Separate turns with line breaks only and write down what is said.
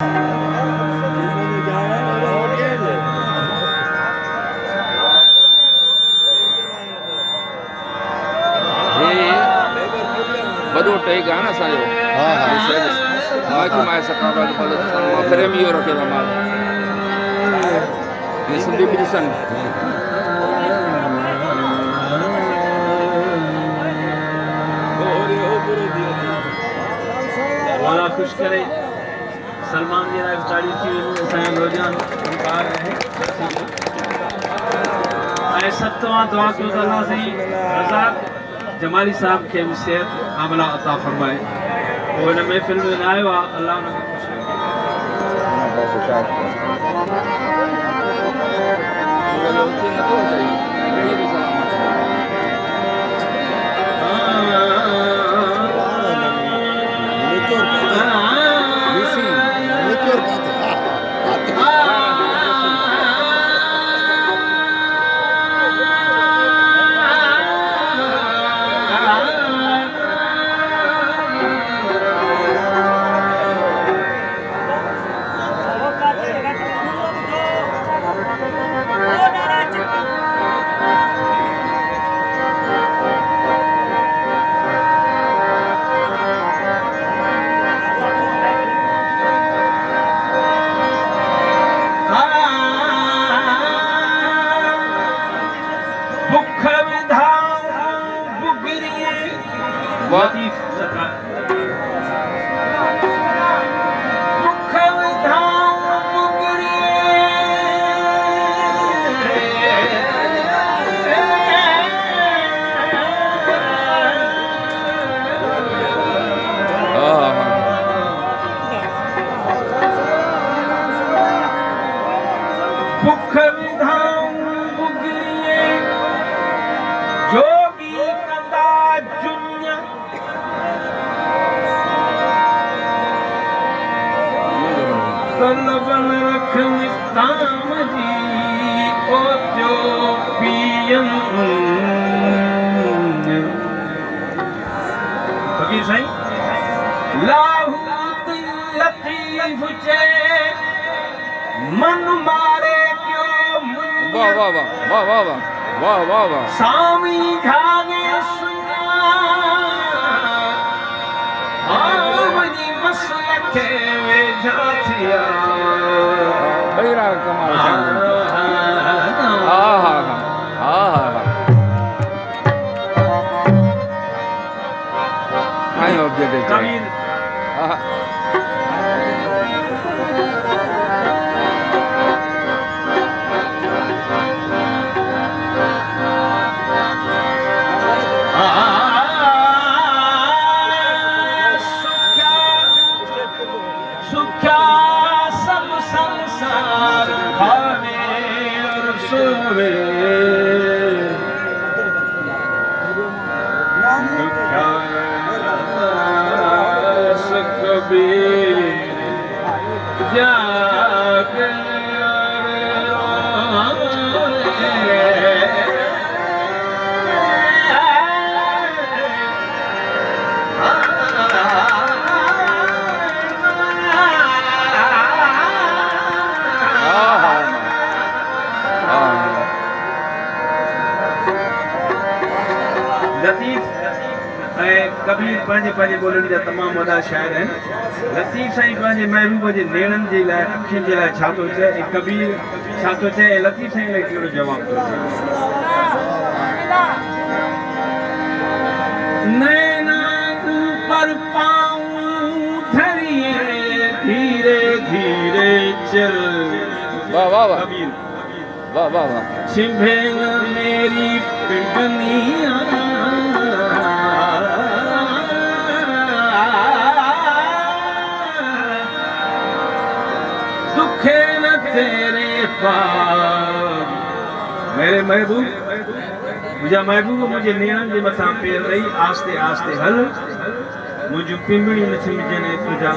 वॾो टेक आहे न असांजो। हा मां सकाबाद मां फ्रेम इहो रखियो आहे मां सिंधी बि ॾिसनि।
वाला खुश करे सलमान जी लाइ ॾाढी थी वई असांजो नौजवान ॿार आहे ऐं सतवां दुआ कयूं त अलाह साईं रज़ाक जमाली साहब खे बि सिहत कामिला अता फरमाए। उहो हिन महफ़िल में न आयो आहे, अलाह हुनखे कबीर पंहिंजे पंहिंजे ॿोलियुनि जा तमामु वॾा शाइर आहिनि। लतीफ़ साईं पंहिंजे महबूब जे नेणनि जे लाइ अखियुनि जे लाइ छा थो चए ऐं कबीर छा थो चए ऐं लतीफ़ साईं लाइ कहिड़ो जवाबु थो चए। नैना पर पाऊं धरिए धीरे धीरे चल।
वाह वाह वाह
कबीर
वाह वाह वाह।
छिभे न मेरी पिंडनिया तेरे पास मेरे महबूब मुझा महबूब मुझे नेणनि जे मथां पेर रही आस्ते आस्ते हल मुझ पिंबड़ी न छिमजने तुझा